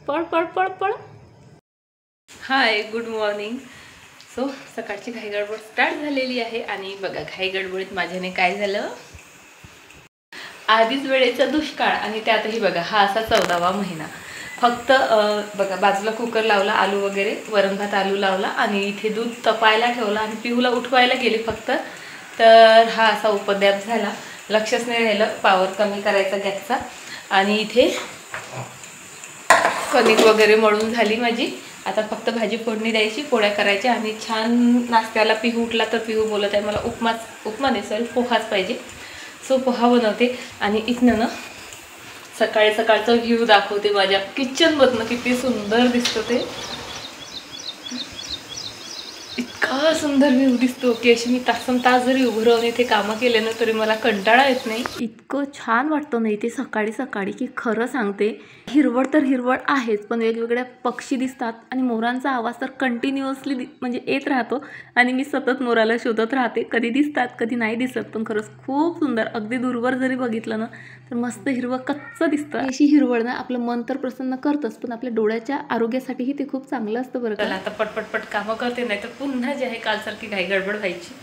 पळ पळ पळ पळ. हाय, गुड मॉर्निंग. सो सकाळची घाई गडबड स्टार्ट झालेली आहे आणि बघा घाई गडबडीत माझ्याने काय झालं, आधीच वेळेचा दुष्काळ आणि त्यातही बघा हा असा 14वा महिना. फक्त बघा बाजूला कुकर लावला, आलू वगैरे वरण भात आलू लावला आणि इथे दूध तपायला ठेवला आणि पिहूला उठवायला गेले फक्त, तर हा असा उपद्व्याप झाला. लक्षच नाही राहिलं पावर कमी करायचा गॅसचा. आणि इथे कणिक वगैरे मळून झाली माझी. आता फक्त भाजी फोडणी द्यायची, पोळ्या करायच्या आणि छान नाश्त्याला पिहू उठला तर पिहू बोलत आहे मला उपमा नसेल पोहाच पाहिजे. सो पोहा बनवते आणि इथनं ना सकाळी सकाळचा व्ह्यू दाखवते. माझ्या किचनमधनं किती सुंदर दिसतं ते, इतका सुंदर व्ह्यू दिसतो की अशी मी तासन तास जरी उभं राहून इथे कामं केले ना तरी मला कंटाळा येत नाही. इतकं छान वाटतं नाही ते सकाळी सकाळी की खरं सांगते. हिरवळ तर हिरवळ आहेच, पण वेगवेगळ्या पक्षी दिसतात आणि मोरांचा आवाज तर कंटिन्युअसली म्हणजे येत राहतो आणि मी सतत मोराला शोधत राहते. कधी दिसतात कधी नाही दिसत, पण खरंच खूप सुंदर. अगदी दूरवर जरी बघितलं ना तर मस्त हिरवं कच्च दिसतं. अशी हिरवळ ना आपलं मन तर प्रसन्न करतंच, पण आपल्या डोळ्याच्या आरोग्यासाठीही ते खूप चांगलं असतं बरं का. आता पटपटपट कामं करते, नाही तर पुन्हा जे आहे कालसारखी घाई गडबड व्हायची.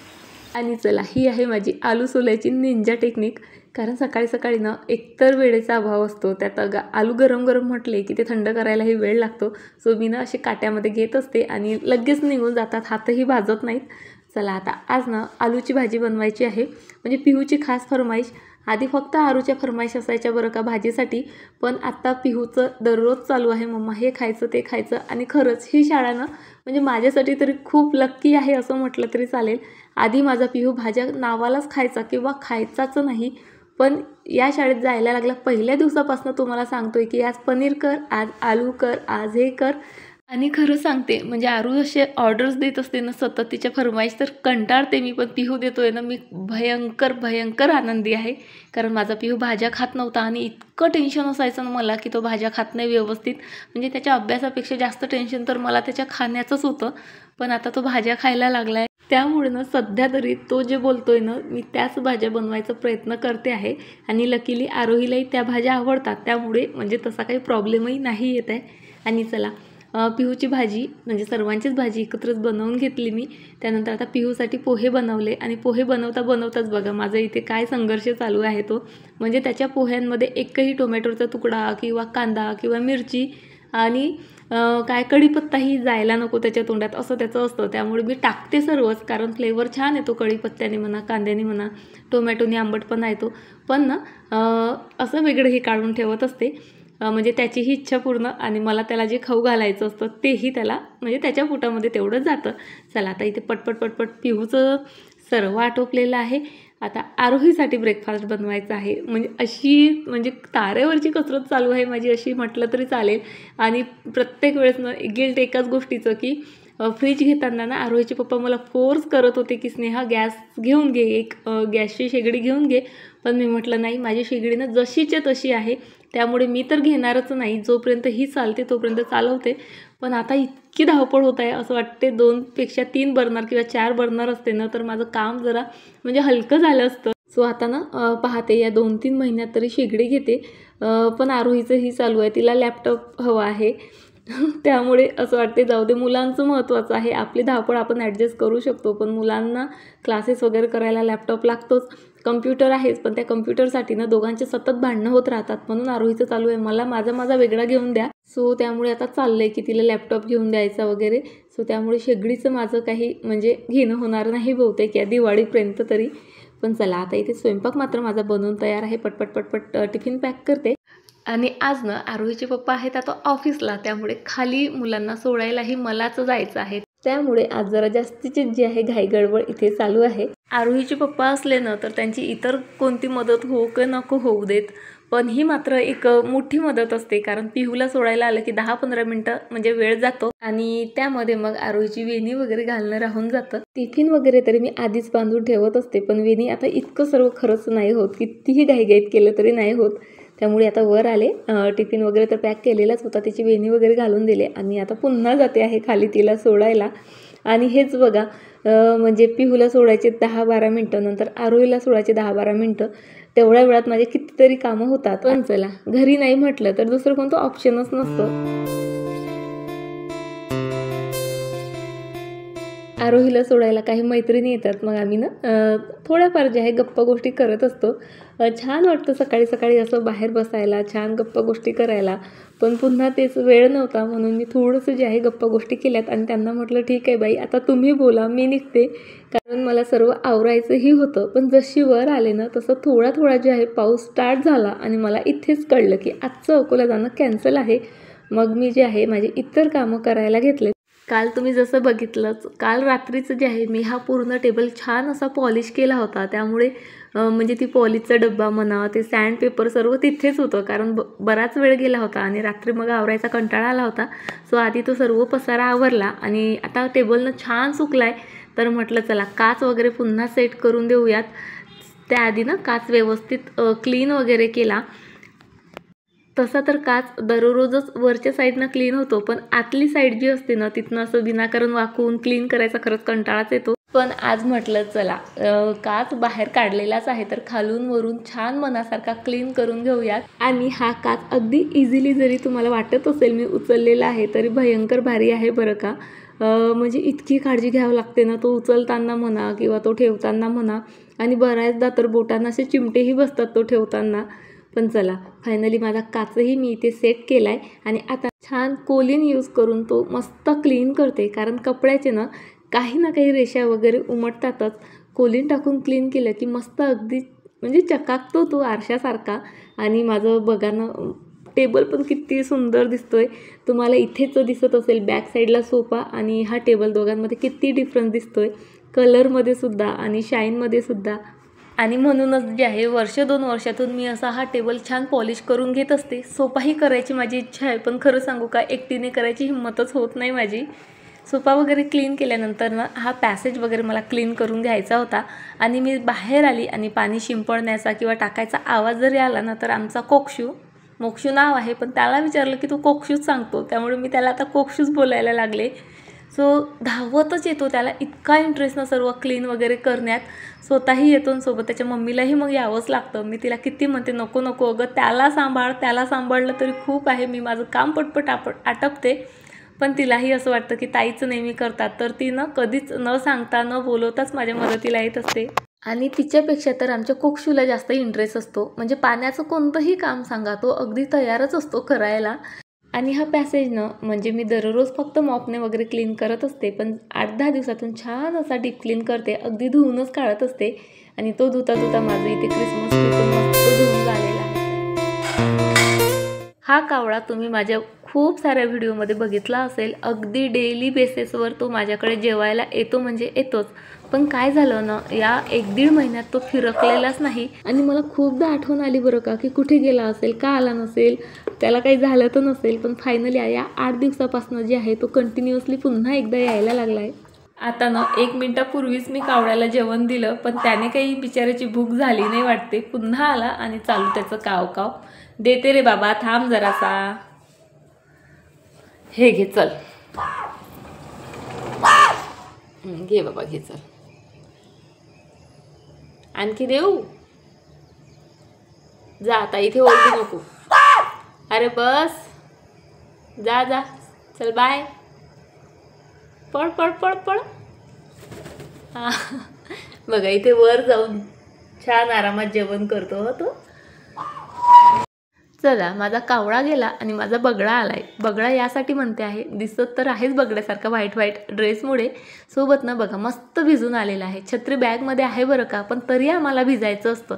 आणि चला ही आहे माझी आलू सोलायची निंजा टेक्निक. कारण सकाळी सकाळी ना एकतर वेळेचा अभाव असतो, त्यात आलू गरम गरम म्हटले की ते थंड करायलाही वेळ लागतो. सो मी ना असे काट्यामध्ये घेत असते आणि लगेच निघून जातात, हातही भाजत नाहीत. चला आता आज ना आलूची भाजी बनवायची आहे. म्हणजे पिहूची खास फरमाईश. आधी फक्त आरूच्या फरमाईश असायच्या बरं का भाजीसाठी, पण आत्ता पिहूचं दररोज चालू आहे मम्मा हे खायचं ते खायचं. आणि खरंच ही शाळा ना म्हणजे माझ्यासाठी तरी खूप लक्की आहे असं म्हटलं तरी चालेल. आधी माझा पिहू भाज्या नावालाच खायचा किंवा खायचाच नाही, पण या शाळेत जायला लागला पहिल्या दिवसापासून तुम्हाला सांगतोय की आज पनीर कर, आज आलू कर, आज हे कर. आणि खरं सांगते म्हणजे आरू असे ऑर्डर्स देत असते ना सतत तिच्या फरमाईश, तर कंटाळते मी. पण पिहू देतोय ना मी भयंकर भयंकर आनंदी आहे. कारण माझा पिहू भाज्या खात नव्हता आणि इतकं टेन्शन असायचं ना मला की तो भाज्या खात नाही व्यवस्थित. म्हणजे त्याच्या अभ्यासापेक्षा जास्त टेन्शन तर मला त्याच्या खाण्याचंच होतं. पण आता तो भाज्या खायला लागला आहे, त्यामुळे ना सध्या तरी तो जे बोलतोय ना मी त्याच भाज्या बनवायचा प्रयत्न करते आहे. आणि लकीली आरोहीलाही त्या भाज्या आवडतात, त्यामुळे म्हणजे तसा काही प्रॉब्लेमही नाही येत आहे. आणि चला पिहूची भाजी म्हणजे सर्वांचीच भाजी एकत्रच बनवून घेतली मी. त्यानंतर आता पिहूसाठी पोहे बनवले आणि पोहे बनवताच बघा माझा इथे काय संघर्ष चालू आहे तो. म्हणजे त्याच्या पोह्यांमध्ये एकही टोमॅटोचा तुकडा किंवा कांदा किंवा मिरची आणि काय कढीपत्ताही जायला नको त्याच्या तोंडात असं त्याचं असतं. त्यामुळे मी टाकते सर्वच, कारण फ्लेवर छान येतो कढीपत्त्याने म्हणा, कांद्याने म्हणा, टोमॅटोने आंबटपणा येतो. पण ना असं वेगळं हे काढून ठेवत असते म्हणजे त्याचीही इच्छा पूर्ण आणि मला त्याला जे खाऊ घालायचं असतं तेही त्याला म्हणजे त्याच्या पोटामध्ये तेवढं जातं. चला आता इथे पटपट पिहूचं सर्व आटोपलेलं आहे. आता आरोहीसाठी ब्रेकफास्ट बनवायचा आहे. म्हणजे अशी म्हणजे तारेवरची कसरत चालू आहे माझी अशी म्हटलं तरी चालेल. आणि प्रत्येक वेळेस ना गिल्ट एकाच गोष्टीचं की फ्रीज घेताना ना आरोहीचे पप्पा मला फोर्स करत होते की स्नेहा गॅस घेऊन घे, एक गॅसची शेगडी घेऊन घे. पण मी म्हटलं नाही, माझी शेगडी ना जशीच्या तशी आहे, त्यामुळे मी तर घेणारच नाही. जोपर्यंत ही चालते तोपर्यंत चालवते. पण आता इतकी धावपळ होत आहे असं वाटते 2पेक्षा 3 बर्नर किंवा 4 बर्नर असते ना तर माझं काम जरा म्हणजे हलकं झालं असतं. सो आता ना पाहते या 2-3 महिन्यात तरी शेगडी घेते. पण आरोहीचं ही चालू आहे, तिला लॅपटॉप हवा आहे. त्यामुळे असं वाटते जाऊ दे, मुलांचं महत्त्वाचं आहे. आपली धावपळ आपण ॲडजस्ट करू शकतो, पण मुलांना क्लासेस वगैरे करायला लॅपटॉप लागतोच. कम्प्युटर आहेच, पण त्या कम्प्युटरसाठी ना दोघांचे सतत भांडणं होत राहतात. म्हणून आरोहीचं चालू आहे मला माझा वेगळा घेऊन द्या. सो त्यामुळे आता चाललं आहे की तिला लॅपटॉप घेऊन द्यायचा वगैरे. सो त्यामुळे शेगडीचं माझं काही म्हणजे घेणं होणार नाही बहुतेक या दिवाळीपर्यंत तरी. पण चला आता इथे स्वयंपाक मात्र माझा बनवून तयार आहे. पटपट टिफिन पॅक करते. आणि आज ना आरोहीचे पप्पा आहेत आता ऑफिसला, त्यामुळे खाली मुलांना सोडायलाही मलाच जायचं आहे. त्यामुळे आज जरा जास्तीची जी आहे घाई गडबड इथे चालू आहे. आरोहीचे पप्पा असले ना तर त्यांची इतर कोणती मदत हो की नको होऊ देत, पण ही मात्र एक मोठी मदत असते. कारण पिहूला सोडायला आलं की 10-15 मिनटं म्हणजे वेळ जातो आणि त्यामध्ये मग आरोहीची वेणी वगैरे घालणं राहून जातं. टिफिन वगैरे तरी मी आधीच बांधून ठेवत असते, पण वेणी आता इतकं सर्व खरंच नाही होत, कितीही घाईघाईत केलं तरी नाही होत. त्यामुळे आता वर आले, टिफिन वगैरे तर पॅक केलेलाच होता, तिची वेणी वगैरे घालून दिले आणि आता पुन्हा जाते आहे खाली तिला सोडायला. आणि हेच बघा म्हणजे पिहूला सोडायचे 10-12 मिनटं, नंतर आरोहीला सोडायचे 10-12 मिनटं. तेवढ्या वेळात माझे कितीतरी कामं होतात. पण चला, घरी नाही म्हटलं तर दुसरं कोणतं ऑप्शनच नसतं. आरोहीला सोडायला काही मैत्रिणी येतात, मग आम्ही ना थोड्याफार जे आहे गप्पा गोष्टी करत असतो. छान वाटतं सकाळी सकाळी असं बाहेर बसायला, छान गप्पा गोष्टी करायला. पण पुन्हा तेच वेळ नव्हता, म्हणून मी थोडंसं जे आहे गप्पा गोष्टी केल्यात आणि त्यांना म्हटलं ठीक आहे बाई, आता तुम्ही बोला, मी निघते. कारण मला सर्व आवरायचंही होतं. पण जशी वर आले ना तसं थोडा थोडा जे आहे पाऊस स्टार्ट झाला आणि मला इथेच कळलं की आजचं अकोला जाणं कॅन्सल आहे. मग मी जे आहे माझे इतर कामं करायला घेतले. काल तुम्ही जसं बघितलंच, काल रात्रीचं जे आहे मी हा पूर्ण टेबल छान असा पॉलिश केला होता. त्यामुळे म्हणजे ती पॉलिशचा डब्बा म्हणा, ते सँडपेपर सर्व तिथेच होतं. कारण बराच वेळ गेला होता आणि रात्री मग आवरायचा कंटाळा आला होता. सो आधी तो सर्व पसारा आवरला आणि आता टेबलनं छान सुकला आहे. तर म्हटलं चला काच वगैरे पुन्हा सेट करून देऊयात. त्याआधी ना काच व्यवस्थित क्लीन वगैरे केला. तसा तर काच दररोजच वरच्या साईडनं क्लीन होतो, पण आतली साईड जी असते ना तिथनं असं विनाकारण वाकवून क्लीन करायचा खरंच कंटाळाच येतो. पण आज म्हटलं चला काच बाहेर काढलेलाच आहे तर खालून वरून छान मनासारखा क्लीन करून घेऊयात. आणि हा काच अगदी इझिली जरी तुम्हाला वाटत असेल मी उचललेला आहे तरी भयंकर भारी आहे बरं का. म्हणजे इतकी काळजी घ्यावी लागते ना, तो उचलताना म्हणा किंवा तो ठेवताना म्हणा. आणि बऱ्याचदा तर बोटांना असे चिमटेही बसतात तो ठेवताना. पण चला फायनली माझा काचही मी इथे सेट केला आहे आणि आता छान कोलिन यूज करून तो मस्त क्लीन करते. कारण कपड्याचे ना काही रेषा वगैरे उमटतातच. कोलिन टाकून क्लीन केलं की मस्त अगदी म्हणजे चकाकतो तो आरशासारखा. आणि माझं बघा ना टेबल पण किती सुंदर दिसतोय. तुम्हाला इथेच दिसत असेल बॅक साईडला सोफा आणि हा टेबल दोघांमध्ये किती डिफरन्स दिसतोय कलरमध्ये सुद्धा आणि शाईनमध्ये सुद्धा. आणि म्हणूनच जे आहे 1-2 वर्षातून मी असा हा टेबल छान पॉलिश करून घेत असते. सोफाही करायची माझी इच्छा आहे, पण खरं सांगू का एकटीने करायची हिंमतच होत नाही माझी. सोफा वगैरे क्लीन केल्यानंतर ना हा पॅसेज वगैरे मला क्लीन करून घ्यायचा होता. आणि मी बाहेर आली आणि पाणी शिंपडण्याचा किंवा टाकायचा आवाज जरी आला ना तर आमचा मोक्षू नाव आहे, पण त्याला विचारलं की तो कोक्षूच सांगतो. त्यामुळे मी त्याला आता कोक्षूच बोलायला लागले. सो धावतच येतो, त्याला इतका इंटरेस्ट ना सर्व क्लीन वगैरे करण्यात. स्वतःही येतो आणि सोबत त्याच्या मम्मीलाही मग यावंच लागतं. मी तिला किती म्हणते नको नको अगं त्याला सांभाळ, त्याला सांभाळलं तरी खूप आहे, मी माझं काम पटपट आटपते. पण तिलाही असं वाटतं की ताईचं नेहमी करतात, तर ती ना कधीच न सांगता न बोलवताच माझ्या मदतीला येत असते. आणि तिच्यापेक्षा तर आमच्या कोक्षूला जास्त इंटरेस्ट असतो. म्हणजे पाण्याचं कोणतंही काम सांगा तो अगदी तयारच असतो करायला. आणि हा पॅसेजनं म्हणजे मी दररोज फक्त मॉपने वगैरे क्लीन करत असते, पण 8-10 दिवसातून छान असा डीप क्लीन करते. अगदी धुवूनच काढत असते. आणि तो धुता माझं इथे क्रिसमस ट्री पण मस्त धुवून झालेला आहे. हा कावळा तुम्ही माझ्या खूप साऱ्या व्हिडिओमध्ये बघितला असेल. अगदी डेली बेसिसवर तो माझ्याकडे जेवायला येतो म्हणजे येतोच. पण काय झालं ना या 1-1.5 महिन्यात तो फिरकलेलाच नाही. आणि मला खूपदा आठवण आली बरं का की कुठे गेला असेल, का आला नसेल, त्याला काही झालं तर नसेल. पण फायनली या 8 दिवसापासून जे आहे तो कंटिन्युअसली पुन्हा एकदा यायला लागला आहे. आता ना 1 मिनिटापूर्वीच मी कावळ्याला जेवण दिलं, पण त्याने काही बिचाराची भूक झाली नाही वाटते. पुन्हा आला आणि चालू त्याचं काव. देते रे बाबा, थांब जरासा. हे घे चल, घे बाबा घे चल. आणखी देऊ? जा आता, इथे ओरडू नको. अरे बस, जा चल, बाय. पळ. हा बघा इथे वर जाऊन छान आरामात जेवण करतो हो तो. चला माझा कावळा गेला आणि माझा बगळा आलाय. बगळा यासाठी म्हणते आहे, दिसत तर आहेच बगड्यासारखा व्हाईट ड्रेसमुळे. सोबत ना बघा मस्त भिजून आलेला आहे. छत्री बॅगमध्ये आहे बरं का, पण तरी आम्हाला भिजायचं असतं.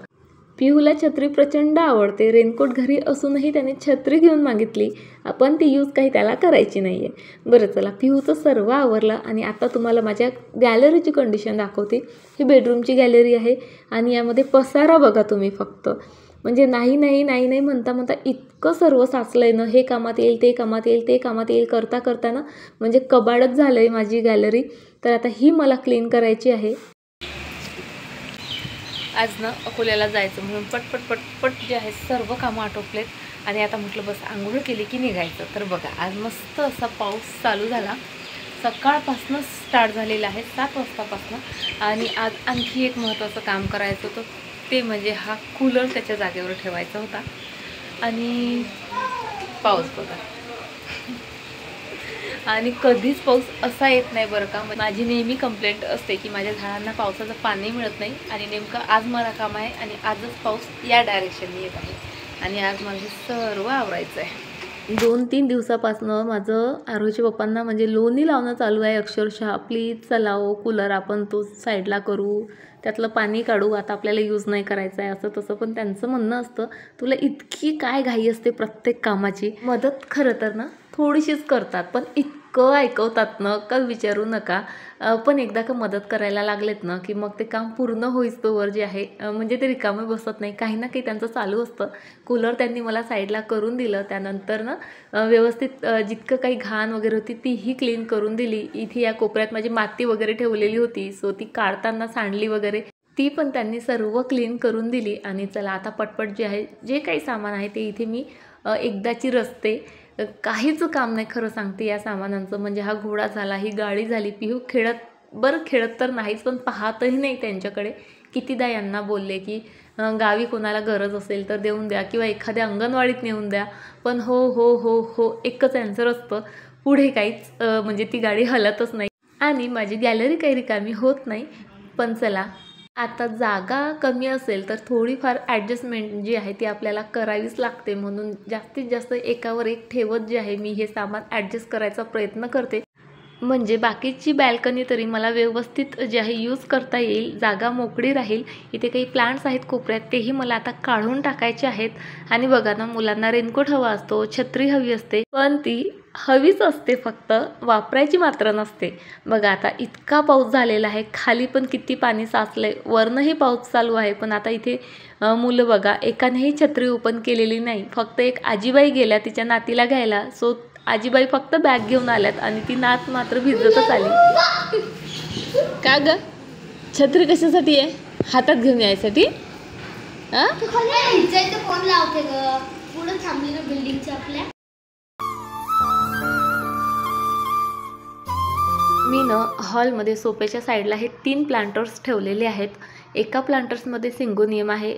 पिहूला छत्री प्रचंड आवडते. रेनकोट घरी असूनही त्याने छत्री घेऊन मागितली, आपण ती यूज काही त्याला करायची नाही आहे. बरं चला पिहूचं सर्व आवरलं आणि आता तुम्हाला माझ्या गॅलरीची कंडिशन दाखवते. ही बेडरूमची गॅलरी आहे आणि यामध्ये पसारा बघा तुम्ही फक्त. म्हणजे नाही म्हणता इतकं सर्व साचलंय ना, हे कामात येईल ते कामात येईल करता ना म्हणजे कबाडच झालंय माझी गॅलरी. तर आता ही मला क्लीन करायची आहे. आज ना अकोल्याला जायचं म्हणून पटपट जे आहे सर्व कामं आटोपलेत. आणि आता म्हटलं बस आंघोळ केली की निघायचं. तर बघा आज मस्त असा पाऊस चालू झाला. सकाळपासूनच स्टार्ट झालेला आहे, 7 वाजतापासून. आणि आज आणखी एक महत्त्वाचं काम करायचं होतं, ते म्हणजे हा कूलर त्याच्या जागेवर ठेवायचा होता. आणि पाऊस बघा, आणि कधीच पाऊस असा येत नाही बरं का. माझी नेहमी कंप्लेंट असते की माझ्या झाडांना पावसाचं पाणी मिळत नाही, आणि नेमकं आज मला काम आहे आणि आजच पाऊस या डायरेक्शनने येत आहे, आणि आज मला हे सर्व आवरायचं आहे. 2-3 दिवसापासून माझं आरोहीच्या पप्पांना म्हणजे लोणी लावणं चालू आहे अक्षरशः. प्लीज चलाओ कूलर आपण तो साईडला करू, त्यातलं पाणी काढू, आता आपल्याला यूज नाही करायचं आहे असं तसं. पण त्यांचं म्हणणं असतं, तुला इतकी काय घाई असते प्रत्येक कामाची. मदत खरं तर ना थोडीशीच करतात, पण इतकं ऐकवतात ना का विचारू नका. पण एकदा का मदत करायला लागलेत ना की मग ते काम पूर्ण होईस्तोवर जे आहे म्हणजे ते रिकामे बसत नाही, काही ना काही त्यांचं चालू असतं. कूलर त्यांनी मला साईडला करून दिलं, त्यानंतर ना व्यवस्थित जितकं काही घाण वगैरे होती तीही क्लीन करून दिली. इथे या कोपऱ्यात माझी माती वगैरे ठेवलेली होती, सो ती काढताना सांडली वगैरे ती पण त्यांनी सर्व क्लीन करून दिली. आणि चला आता पटपट जे आहे जे काही सामान आहे ते इथे मी एकदाची रचते. काहीच काम नाही खरं सांगते या सामानांचं. म्हणजे हा घोडा झाला, ही गाडी झाली, पिहू खेळत तर नाहीच, पण पाहतही नाही त्यांच्याकडे. कितीदा यांना बोलले की गावी कोणाला गरज असेल तर देऊन द्या किंवा एखाद्या अंगणवाडीत नेऊन द्या, पण हो हो हो हो एकच ॲन्सर असतं, पुढे काहीच म्हणजे ती गाडी हलतच नाही. आणि माझी गॅलरी काही रिकामी होत नाही. पण चला, आता जागा कमी असेल तर थोडीफार ॲडजस्टमेंट जी आहे ती आपल्याला करावीच लागते. म्हणून जास्तीत जास्त एकावर एक ठेवत जे आहे मी हे सामान ॲडजस्ट करायचा प्रयत्न करते, म्हणजे बाकीची बॅल्कनी तरी मला व्यवस्थित जे आहे यूज करता येईल, जागा मोकळी राहील. इथे काही प्लांट्स आहेत कोपऱ्यात, तेही मला आता काढून टाकायचे आहेत. आणि बघा ना, मुलांना रेनकोट हवा असतो, छत्री हवी असते, पण ती हवीच असते, फक्त वापरायची मात्र नसते. बघा आता इतका पाऊस झालेला आहे, खाली पण किती पाणी साचलंय, वरनंही पाऊस चालू आहे. पण आता इथे मुलं बघा, एकानेही छत्री ओपन केलेली नाही. फक्त एक आजीबाई गेल्या तिच्या नातीला घ्यायला, सो आजीबाई फक्त बॅग घेऊन आल्यात आणि ती नात मात्र भिजतच आली. का ग, छत्री कशासाठी आहे? हातात घेऊन यायसाठी? फोन लावते ग, पुढे थांबली बिल्डिंगच्या आपल्या. मी ना हॉलमध्ये सोफ्याच्या साईडला हे 3 प्लांटर्स ठेवलेले आहेत. एका प्लांटर्समध्ये सिंगोनियम आहे,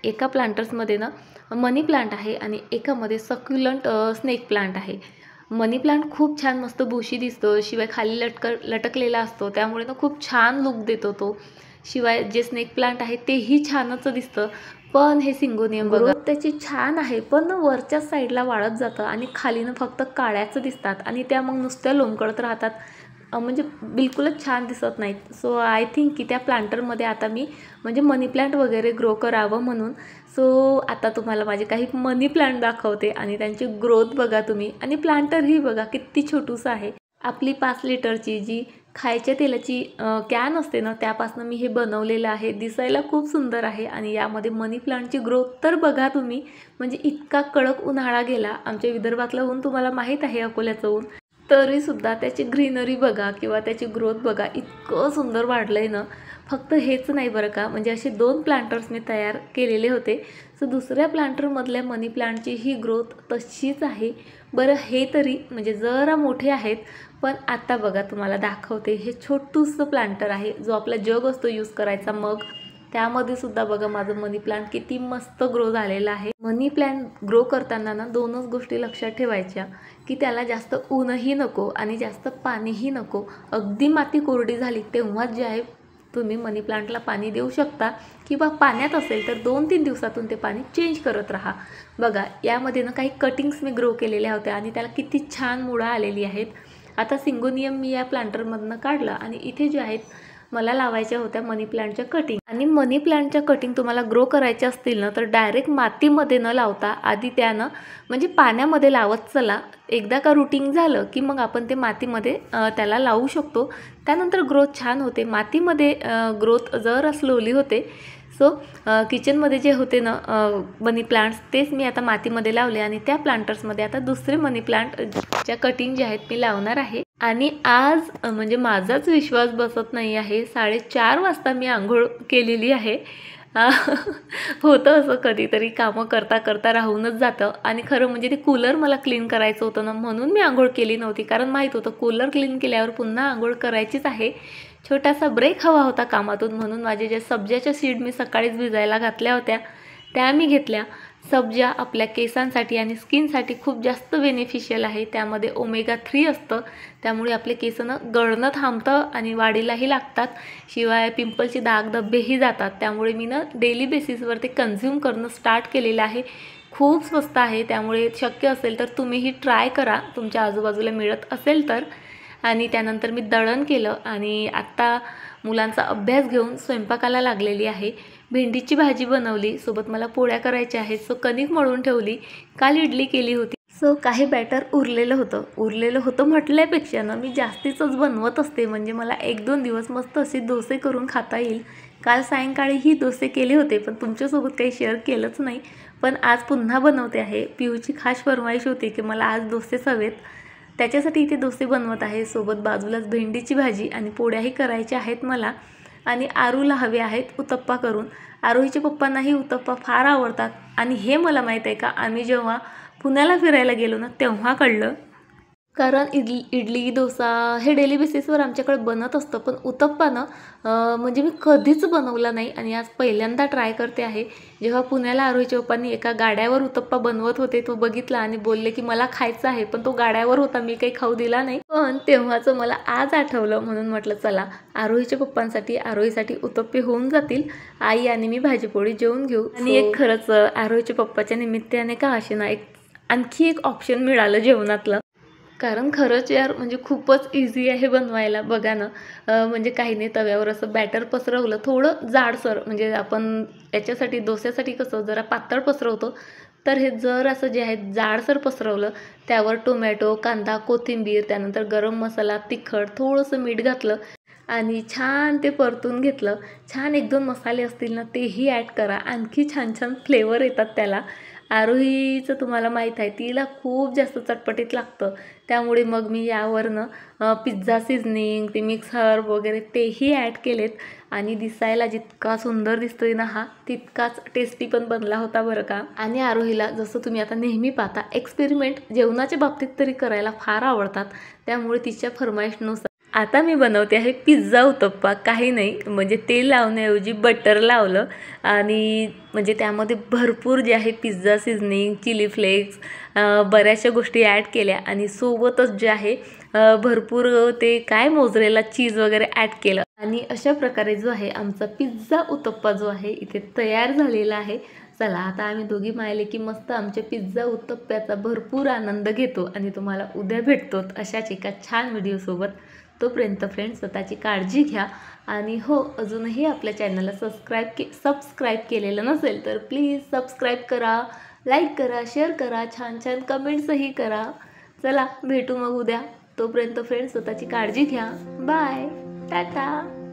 एका प्लांटर्समध्ये ना मनी प्लांट आहे, आणि एकामध्ये सक्युलंट स्नेक प्लांट आहे. मनी प्लांट खूप छान मस्त बुशी दिसतो, शिवाय खाली लटकलेला असतो, त्यामुळे ना खूप छान लुक देतो तो. शिवाय जे स्नेक प्लांट आहे तेही छानच दिसतं. पण हे सिंगोनियम बघा, त्याची छान आहे, पण वरच्या साईडला वाळत जातं आणि खालीनं फक्त काळ्याचं दिसतात, आणि त्या मग नुसत्या लोंबकळत राहतात, म्हणजे बिलकुलच छान दिसत नाहीत. सो आय थिंक की त्या प्लांटरमध्ये आता मी म्हणजे मनी प्लांट वगैरे ग्रो करावं म्हणून. सो आता तुम्हाला माझे काही मनी प्लांट दाखवते, आणि त्यांची ग्रोथ बघा तुम्ही. आणि प्लांटरही बघा किती छोटूसं आहे. आपली 5 लिटरची जी खायच्या तेलाची कॅन असते ना, त्यापासून मी हे बनवलेलं आहे. दिसायला खूप सुंदर आहे. आणि यामध्ये मनी प्लांटची ग्रोथ तर बघा तुम्ही, म्हणजे इतका कडक उन्हाळा गेला आमच्या विदर्भातलं ऊन, तुम्हाला माहीत आहे अकोल्याचं ऊन, तरीसुद्धा त्याची ग्रीनरी बघा किंवा त्याची ग्रोथ बघा, इतकं सुंदर वाढलं आहे ना. फक्त हेच नाही बरं का, म्हणजे असे 2 प्लांटर्स मी तयार केलेले होते. सो दुसऱ्या प्लांटरमधल्या मनी प्लांटची ही ग्रोथ तशीच आहे. बरं हे तरी म्हणजे जरा मोठे आहेत, पण आता बघा तुम्हाला दाखवते. हे छोटूसं प्लांटर आहे, जो आपला जग असतो यूज करायचा मग, त्यामध्ये सुद्धा बघा माझं मनी प्लांट किती मस्त ग्रो झालेलं आहे. मनी प्लांट ग्रो करताना ना 2च गोष्टी लक्षात ठेवायच्या, की त्याला जास्त ऊनही नको आणि जास्त पाणीही नको. अगदी माती कोरडी झाली तेव्हाच जे आहे तुम्ही मनी प्लांटला पाणी देऊ शकता, किंवा पाण्यात असेल तर 2-3 दिवसातून ते पाणी चेंज करत राहा. बघा यामध्ये ना काही कटिंग्स मी ग्रो केलेल्या होत्या, आणि त्याला किती छान मुळं आलेली आहेत. आता सिंगोनियम मी या प्लांटरमधनं काढलं, आणि इथे जे आहेत मला लावायच्या होत्या मनी प्लांटच्या कटिंग. आणि मनी प्लांटच्या कटिंग तुम्हाला ग्रो करायच्या असतील ना, तर डायरेक्ट मातीमध्ये न लावता आधी त्यानं म्हणजे पाण्यामध्ये लावत चला. एकदा का रूटिंग झालं की मग आपण ते मातीमध्ये त्याला लावू शकतो. त्यानंतर ग्रोथ छान होते. मातीमध्ये ग्रोथ जरा स्लोली होते. सो किचनमध्ये जे होते ना मनी प्लांट्स, तेच मी आता मातीमध्ये लावले, आणि त्या प्लांटर्समध्ये आता दुसरे मनी प्लांटच्या कटिंग जे आहेत मी लावणार आहे. आणि आज म्हणजे माझाच विश्वास बसत नाही आहे, 4:30 वाजता मी आंघोळ केलेली आहे, होतं असं कधीतरी कामं करता करता राहूनच जातं. आणि खरं म्हणजे ते कूलर मला क्लीन करायचं होतं ना, म्हणून मी आंघोळ केली नव्हती, कारण माहीत होतं कूलर क्लीन केल्यावर पुन्हा आंघोळ करायचीच आहे. छोटासा ब्रेक हवा होता कामातून, म्हणून माझे जे सब्जाच्या सीड मी सकाळीच भिजायला घातल्या होत्या त्या मी घेतल्या. सब्जा आपल्या केसांसाठी आणि स्किनसाठी खूप जास्त बेनिफिशियल आहे. त्यामध्ये ओमेगा 3 असतं, त्यामुळे आपले केसनं गळणं थांबतं आणि वाढीलाही लागतात. शिवाय पिंपलचे दाग धब्बेही जातात. त्यामुळे मी डेली बेसिसवर ते कन्झ्युम करणं स्टार्ट केलेलं आहे. खूप स्वस्त आहे, त्यामुळे शक्य असेल तर तुम्हीही ट्राय करा, तुमच्या आजूबाजूला मिळत असेल तर. आणि त्यानंतर मी दळण केलं आणि आत्ता मुलांचा अभ्यास घेऊन स्वयंपाकाला लागलेली आहे. भेंडीची भाजी बनवली, सोबत मला पोळ्या करायच्या आहेत, सो कणिक मळून ठेवली. काल इडली केली होती, सो काही बॅटर उरलेलं होतं म्हटल्यापेक्षा ना मी जास्तीचंच बनवत असते, म्हणजे मला 1-2 दिवस मस्त असे डोसे करून खाता येईल. काल सायंकाळीही डोसे केले होते, पण तुमच्यासोबत काही शेअर केलंच नाही. पण आज पुन्हा बनवते आहे. पिऊची खास फरमाईश होती की मला आज डोसेच हवेत, त्याच्यासाठी इथे डोसे बनवत आहे. सोबत बाजूलाच भेंडीची भाजी आणि पोळ्याही करायच्या आहेत मला. आणि आरूला हवे आहेत उत्तप्पा करून. आरोहीच्या पप्पांनाही उत्तप्पा फार आवडतात. आणि हे मला माहीत आहे का, आम्ही जेव्हा पुण्याला फिरायला गेलो ना तेव्हा कळलं. कारण इडली डोसा हे डेली बेसिसवर आमच्याकडे बनत असतं, पण उत्तप्पा ना म्हणजे मी कधीच बनवला नाही आणि आज पहिल्यांदा ट्राय करते आहे. जेव्हा पुण्याला आरोहीच्या पप्पांनी एका गाड्यावर उत्तप्पा बनवत होते तो बघितला आणि बोलले की मला खायचं आहे, पण तो गाड्यावर होता, मी काही खाऊ दिला नाही. पण तेव्हाचं मला आज आठवलं, म्हणून म्हटलं चला आरोहीच्या पप्पांसाठी आरोहीसाठी उत्तप्पे होऊन जातील. आई आणि मी भाजीपोळी जेवून घेऊ. आणि एक खरंच आरोहीच्या पप्पाच्या निमित्ताने का असे ना आणखी एक ऑप्शन मिळालं जेवणातलं. कारण खरंच यार म्हणजे खूपच इझी आहे बनवायला. बघा ना, म्हणजे काही नाही, तव्यावर असं बॅटर पसरवलं थोडं जाडसर, म्हणजे आपण याच्यासाठी डोस्यासाठी कसं जरा पातळ पसरवतो, तर हे जर असं जे आहे जाडसर पसरवलं. त्यावर टोमॅटो, कांदा, कोथिंबीर, त्यानंतर गरम मसाला, तिखट, थोडंसं मीठ घातलं आणि छान ते परतून घेतलं. छान 1-2 मसाले असतील ना तेही ॲड करा, आणखी छान छान फ्लेवर येतात त्याला. आरोहीचं तुम्हाला माहीत आहे, तिला खूप जास्त चटपटीत लागतं, त्यामुळे मग मी यावरनं पिझ्झा सीझनिंग, ते मिक्स हर्ब वगैरे तेही ॲड केलेत. आणि दिसायला जितका सुंदर दिसतोय ना हा, तितकाच टेस्टी पण बनला होता बरं का. आणि आरोहीला जसं तुम्ही आता नेहमी पाहता एक्सपेरिमेंट जेवणाच्या बाबतीत तरी करायला फार आवडतात, त्यामुळे तिच्या फरमाईशनुसार आता मी बनवते आहे पिझ्झा उत्तप्पा. काही नाही, म्हणजे तेल लावण्याऐवजी बटर लावलं आणि म्हणजे त्यामध्ये भरपूर जे आहे पिझ्झा सीझनिंग, चिली फ्लेक्स, बऱ्याचशा गोष्टी ॲड केल्या आणि सोबतच जे आहे भरपूर ते काय मोझरेला चीज वगैरे ॲड केलं. आणि अशा प्रकारे जो आहे आमचा पिझ्झा उत्तप्पा जो आहे इथे तयार झालेला आहे. चला आता आम्ही दोघी मायले की मस्त आमच्या पिझ्झा उत्तप्प्याचा भरपूर आनंद घेतो आणि तुम्हाला उद्या भेटतो अशाच एका छान व्हिडिओसोबत. तोपर्यंत फ्रेंड्स स्वतःची काळजी घ्या. आणि हो, अजूनही आपल्या चॅनलला सबस्क्राईब केलेलं नसेल तर प्लीज सबस्क्राईब करा, लाईक करा, शेअर करा, छान छान कमेंट्सही करा. चला भेटू मग उद्या. तोपर्यंत फ्रेंड्स स्वतःची काळजी घ्या. बाय, टाटा.